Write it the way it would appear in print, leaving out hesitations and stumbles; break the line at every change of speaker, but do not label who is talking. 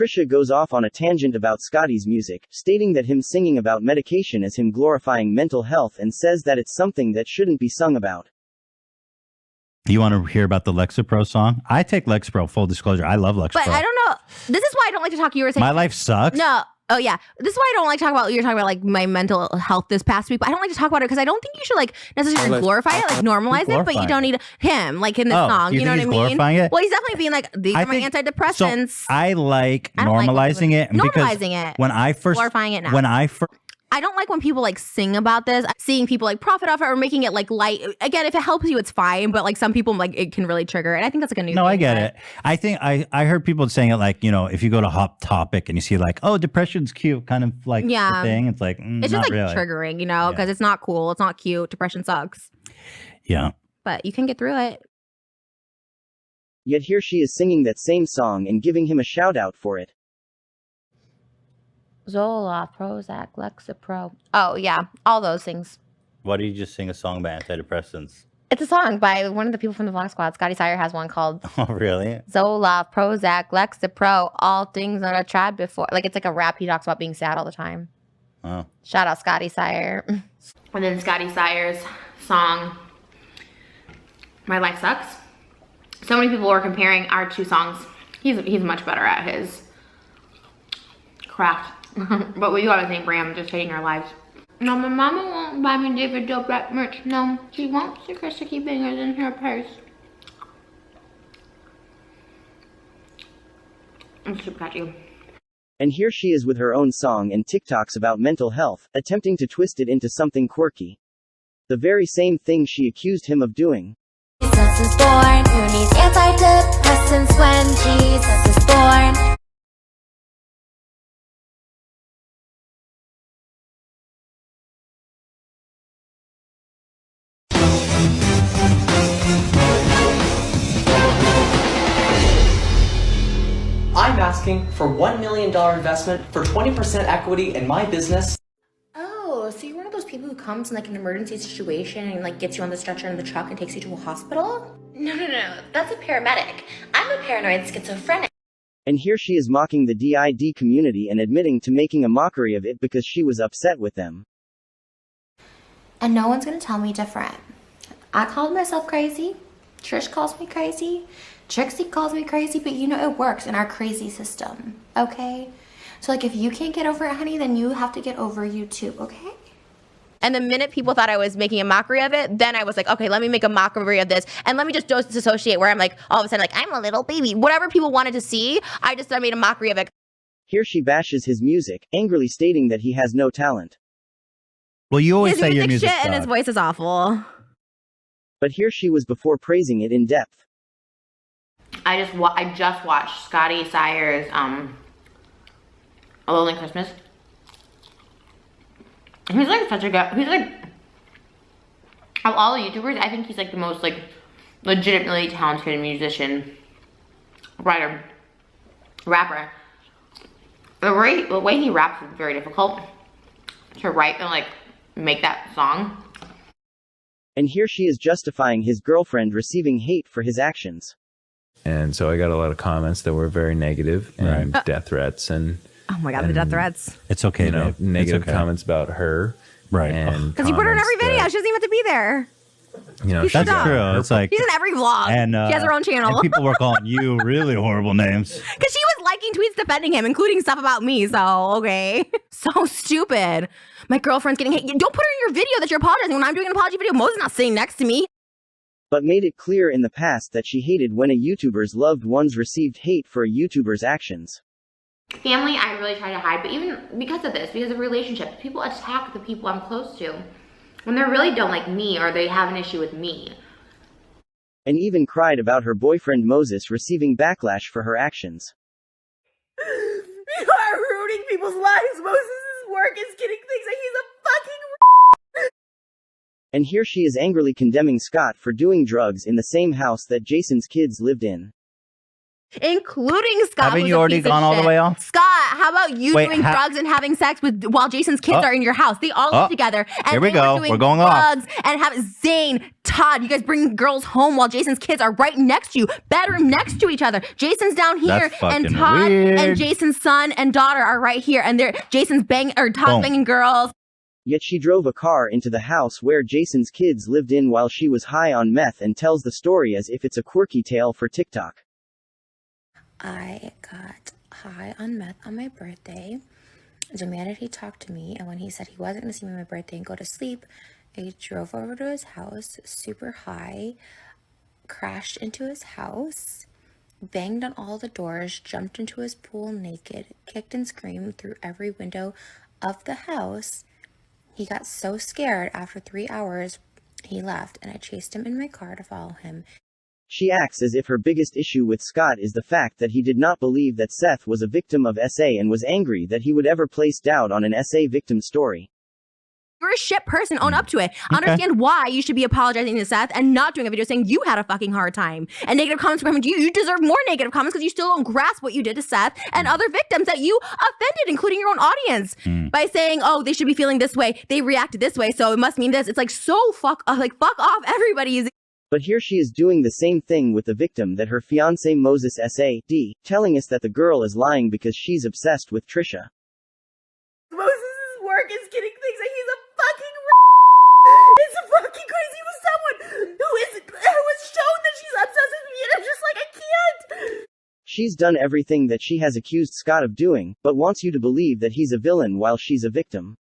Trisha goes off on a tangent about Scotty's music, stating that him singing about medication is him glorifying mental health and says that it's something that shouldn't be sung about.
You want to hear about the Lexapro song? I take Lexapro, full disclosure. I love Lexapro.
But I don't know. This is why I don't like to talk. You were saying
my life sucks.
No. Oh, yeah. This is why I don't like to talk about, you're talking about like my mental health this past week, but I don't like to talk about it because I don't think you should like necessarily glorify it, like normalize it, but you don't need him like in this song. You know what I mean?
Glorifying it?
Well, he's definitely being like, these are my antidepressants.
So I like normalizing it.
Normalizing it.
When I first,
glorifying it now.
When I first,
I don't like when people like sing about this, seeing people like profit off it or making it like light. Again, if it helps you, it's fine. But like some people, like it can really trigger it. I think that's like a new thing.
No, I get it. I think I heard people saying it like, you know, if you go to Hot Topic and you see like, oh, depression's cute, kind of like the thing. It's like,
it's just like really triggering, you know, because it's not cool. It's not cute. Depression sucks.
Yeah.
But you can get through it.
Yet here she is singing that same song and giving him a shout out for it.
Zoloft, Prozac, Lexapro. Oh, yeah. All those things.
Why do you just sing a song about antidepressants?
It's a song by one of the people from the Vlogsquad. Scotty Sire has one called
Oh, really?
Zoloft, Prozac, Lexapro, all things that I've tried before. Like, it's like a rap. He talks about being sad all the time.
Oh.
Shout out Scotty Sire. And then Scotty Sire's song, My Life Sucks. So many people were comparing our two songs. He's much better at his craft. But we do have the same brand, just hating our lives. No, my mama won't buy me David Dobrik merch. No, she won't stick her sticky fingers in her purse. I'm super catchy.
And here she is with her own song and TikToks about mental health, attempting to twist it into something quirky. The very same thing she accused him of doing.
Jesus is born, who needs antidepressants when Jesus is born?
I'm asking for $1 million investment for 20% equity in my business.
Oh, so you're one of those people who comes in like an emergency situation and like gets you on the stretcher in the truck and takes you to a hospital? No, that's a paramedic. I'm a paranoid schizophrenic.
And here she is mocking the DID community and admitting to making a mockery of it because she was upset with them.
And no one's gonna tell me different. I called myself crazy. Trish calls me crazy. Trixie calls me crazy, but you know it works in our crazy system, okay? So like if you can't get over it, honey, then you have to get over YouTube, okay?
And the minute people thought I was making a mockery of it, then I was like, okay, let me make a mockery of this. And let me just disassociate where I'm like, all of a sudden, like, I'm a little baby. Whatever people wanted to see, I made a mockery of it.
Here she bashes his music, angrily stating that he has no talent.
Well, you always say your music
shit and his voice is awful.
But here she was before praising it in depth.
I just watched Scotty Sire's A Lonely Christmas. He's like such a good, he's like, of all the YouTubers, I think he's like the most like legitimately talented musician, writer, rapper. The way he raps is very difficult to write and like make that song.
And here she is justifying his girlfriend receiving hate for his actions.
And so I got a lot of comments that were very negative and death threats and
oh my god, the death threats.
It's okay,
you know, negative comments about her.
Right.
And
because you put her in every video, she doesn't even have to be there.
You know,
that's true. It's like
she's in every vlog. And she has her own channel.
And people were calling you really horrible names.
Because she was liking tweets defending him, including stuff about me. So okay, so stupid. My girlfriend's getting hate. Don't put her in your video that you're apologizing. When I'm doing an apology video, Mo's not sitting next to me.
But made it clear in the past that she hated when a YouTuber's loved ones received hate for a YouTuber's actions.
Family, I really try to hide, but even because of this, because of relationships, people attack the people I'm close to when they really don't like me or they have an issue with me.
And even cried about her boyfriend Moses receiving backlash for her actions.
You are ruining people's lives. Moses' work is getting things that he's a fucking
And here she is angrily condemning Scott for doing drugs in the same house that Jason's kids lived in.
Including Scott.
Haven't you already gone all the way off?
Scott
how about you doing drugs and having sex while Jason's kids are in your house? They all live together. And
here we go. We're going
drugs and have Zane, Todd, you guys bring girls home while Jason's kids are right next to you, bedroom next to each other. Jason's down here, and Todd and Jason's son and daughter are right here, and Todd's banging girls.
Yet she drove a car into the house where Jason's kids lived in while she was high on meth and tells the story as if it's a quirky tale for TikTok.
I got high on meth on my birthday, demanded he talk to me, and when he said he wasn't going to see me on my birthday and go to sleep, I drove over to his house, super high, crashed into his house, banged on all the doors, jumped into his pool naked, kicked and screamed through every window of the house. He got so scared after 3 hours, he left, and I chased him in my car to follow him.
She acts as if her biggest issue with Scott is the fact that he did not believe that Seth was a victim of SA and was angry that he would ever place doubt on an SA victim story.
You're a shit person, own up to it. Understand why you should be apologizing to Seth and not doing a video saying you had a fucking hard time. And negative comments coming to you. You deserve more negative comments because you still don't grasp what you did to Seth and other victims that you offended, including your own audience, by saying, oh, they should be feeling this way. They reacted this way, so it must mean this. It's like, so fuck off, everybody.
But here she is doing the same thing with the victim that her fiancé Moses S.A.D., telling us that the girl is lying because she's obsessed with Trisha.
Moses' work is getting things like he's a fucking It's fucking crazy with someone who was shown that she's obsessed with me, and I'm just like, I can't.
She's done everything that she has accused Scott of doing, but wants you to believe that he's a villain while she's a victim.